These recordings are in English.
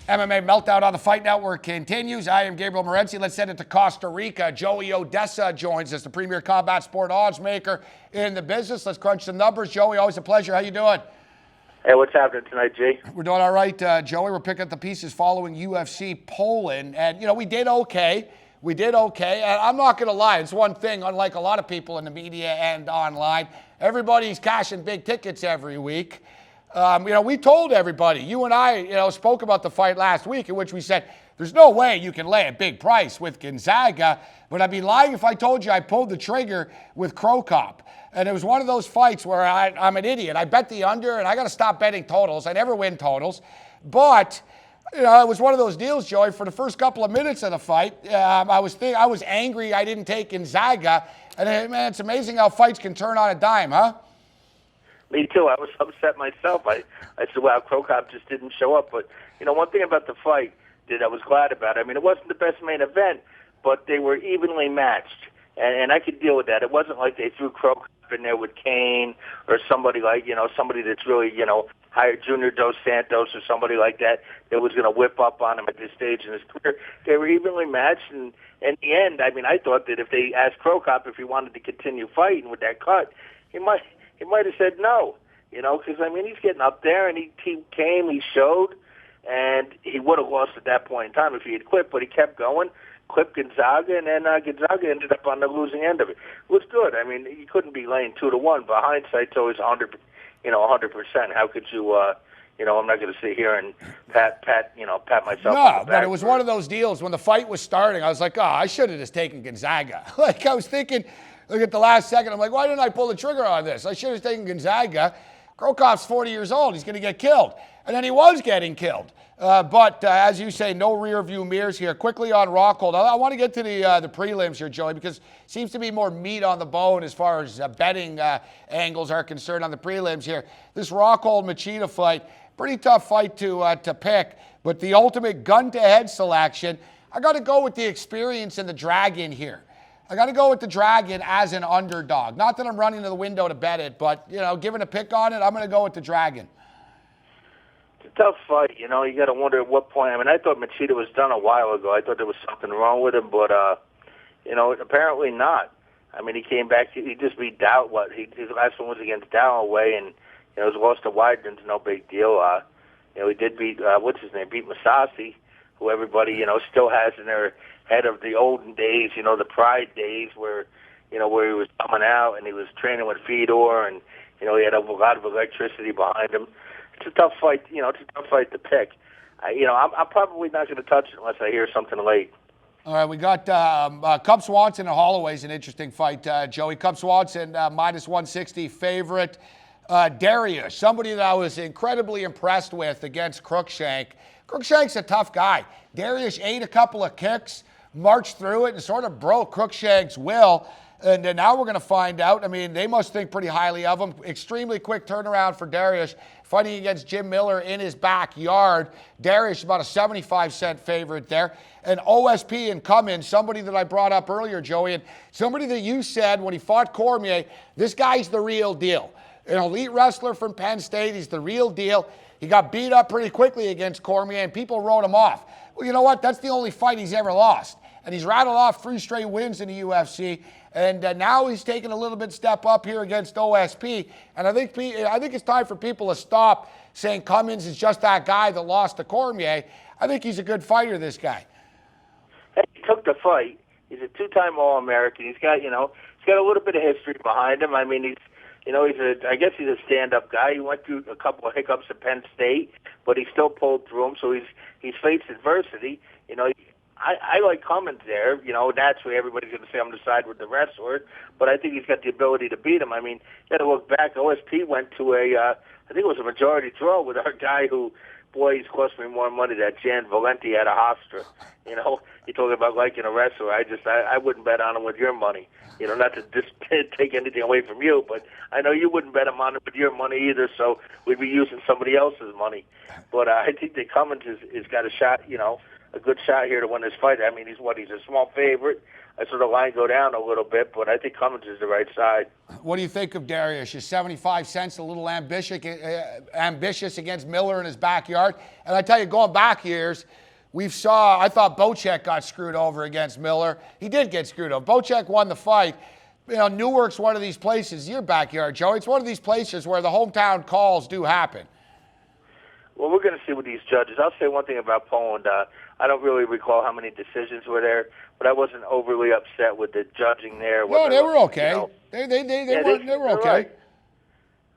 MMA Meltdown on the Fight Network continues. I am Gabriel Morency. Let's send it to Costa Rica. Joey Odessa joins us, the premier combat sport odds maker in the business. Let's crunch some numbers. Joey, always a pleasure. How you doing? Hey, what's happening tonight, G? We're doing all right, Joey. We're picking up the pieces following UFC Poland. And, we did okay. And I'm not going to lie. It's one thing, unlike a lot of people in the media and online, everybody's cashing big tickets every week. We told everybody, you and I, spoke about the fight last week in which we said, there's no way you can lay a big price with Gonzaga, but I'd be lying if I told you I pulled the trigger with Crow Cop. And it was one of those fights where I'm an idiot. I bet the under, and I got to stop betting totals. I never win totals. But, it was one of those deals, Joey. For the first couple of minutes of the fight, I was angry I didn't take Gonzaga. And, man, it's amazing how fights can turn on a dime, huh? Me too. I was upset myself. I said, wow, Crow Cop just didn't show up. But, one thing about the fight that I was glad about, it wasn't the best main event, but they were evenly matched. And I could deal with that. It wasn't like they threw Crow Cop in there with Kane or somebody like, somebody that's really, hired Junior Dos Santos or somebody like that was going to whip up on him at this stage in his career. They were evenly matched. And in the end, I thought that if they asked Crow Cop if he wanted to continue fighting with that cut, he might have said no, because, he's getting up there, and he came, he showed, and he would have lost at that point in time if he had quit, but he kept going, clipped Gonzaga, and then Gonzaga ended up on the losing end of it. It was good. You couldn't be laying 2-1, but hindsight's always 100%. How could you, I'm not going to sit here and pat myself on the back. No, but it was one of those deals when the fight was starting, I was like, I should have just taken Gonzaga. I was thinking, look at the last second. I'm like, why didn't I pull the trigger on this? I should have taken Gonzaga. Crow Cop's 40 years old. He's going to get killed. And then he was getting killed. But as you say, no rear view mirrors here. Quickly on Rockhold. I want to get to the prelims here, Joey, because it seems to be more meat on the bone as far as betting angles are concerned on the prelims here. This Rockhold Machida fight, pretty tough fight to pick. But the ultimate gun-to-head selection, I got to go with the experience and the Dragon here. I got to go with the Dragon as an underdog. Not that I'm running to the window to bet it, but, given a pick on it, I'm going to go with the Dragon. It's a tough fight, You got to wonder at what point. I thought Machida was done a while ago. I thought there was something wrong with him, but, apparently not. He came back. He just beat Dow. His last one was against Holloway, and, it was lost to Weidman's, no big deal. He did beat, beat Masasi, who everybody, still has in their head of the olden days, the Pride days where he was coming out and he was training with Fedor and, he had a lot of electricity behind him. It's a tough fight, it's a tough fight to pick. I'm probably not going to touch it unless I hear something late. All right, we got Cub Swanson and Holloway's an interesting fight, Joey. Cub Swanson, minus 160 favorite. Darius, somebody that I was incredibly impressed with against Cruikshank. Cruikshank's a tough guy. Darius ate a couple of kicks, marched through it, and sort of broke Cruikshank's will. And now we're going to find out. They must think pretty highly of him. Extremely quick turnaround for Darius, fighting against Jim Miller in his backyard. Darius is about a 75-cent favorite there. And OSP and Cummins, somebody that I brought up earlier, Joey, and somebody that you said when he fought Cormier, this guy's the real deal. An elite wrestler from Penn State. He's the real deal. He got beat up pretty quickly against Cormier, and people wrote him off. Well, you know what? That's the only fight he's ever lost. And he's rattled off 3 straight wins in the UFC. And now he's taking a little bit step up here against OSP. And I think it's time for people to stop saying Cummins is just that guy that lost to Cormier. I think he's a good fighter, this guy. He took the fight. He's a 2-time All-American. He's got a little bit of history behind him. I guess he's a stand-up guy. He went through a couple of hiccups at Penn State, but he still pulled through them. So he's faced adversity. I like Cummins there. Naturally everybody's going to say I'm going to side with the wrestler, but I think he's got the ability to beat him. You got to look back. OSP went to I think it was a majority draw with our guy who, boy, he's cost me more money. That Jan Valenti out of Hofstra. You talking about liking a wrestler. I wouldn't bet on him with your money. Not to just take anything away from you, but I know you wouldn't bet him on it with your money either, so we'd be using somebody else's money. But I think that Cummins has got a shot, a good shot here to win this fight. He's a small favorite. I saw the line go down a little bit, but I think Cummins is the right side. What do you think of Darius? Is 75 cents a little ambitious against Miller in his backyard? And I tell you, going back years, I thought Bocek got screwed over against Miller. He did get screwed over. Bocek won the fight. You know, Newark's one of these places, your backyard, Joey. It's one of these places where the hometown calls do happen. Well, we're going to see with these judges. I'll say one thing about Poland. I don't really recall how many decisions were there, but I wasn't overly upset with the judging there. No, they were okay. You know, they were okay. Right.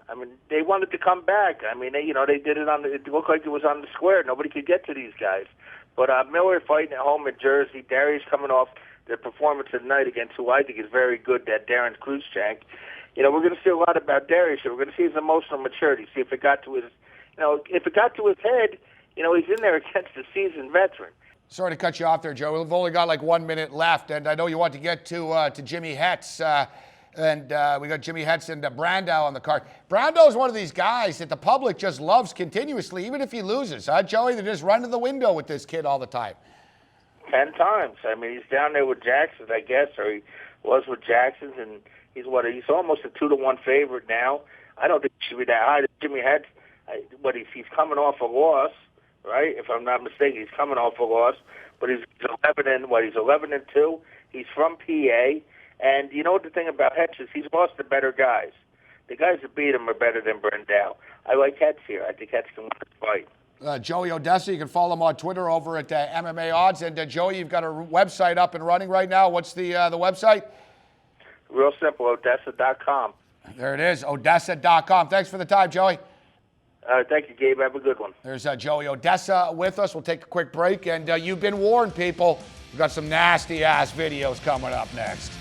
I mean, they wanted to come back. I mean, they did it it looked like it was on the square. Nobody could get to these guys. But Miller fighting at home in Jersey, Darius coming off the performance of the night against who I think is very good, that Darren Kruzchank. You know, we're going to see a lot about Darius. We're going to see his emotional maturity, see if it got to his, if it got to his head, he's in there against a seasoned veteran. Sorry to cut you off there, Joe. We've only got like 1 minute left, and I know you want to get to Jimmy Hetz, and we got Jimmy Hetz and Brandao on the card. Brandao is one of these guys that the public just loves continuously, even if he loses, huh, Joey? They just run to the window with this kid all the time. 10 times. I mean, he's down there with Jackson, I guess, or he was with Jackson, and he's almost a 2-1 favorite now. I don't think he should be that high. Jimmy Hetz, he's coming off a loss, right? If I'm not mistaken, he's coming off a loss, but he's 11-2. He's from PA, and you know what the thing about Hetz is? He's lost to better guys. The guys that beat him are better than Brandao. I like Hetz here. I think Hetz can win this fight. Joey Odessa, you can follow him on Twitter over at MMA Odds. And Joey, you've got a website up and running right now. What's the website? Real simple, Odessa.com. There it is, Odessa.com. Thanks for the time, Joey. Thank you, Gabe. Have a good one. There's Joey Odessa with us. We'll take a quick break. And you've been warned, people. We've got some nasty-ass videos coming up next.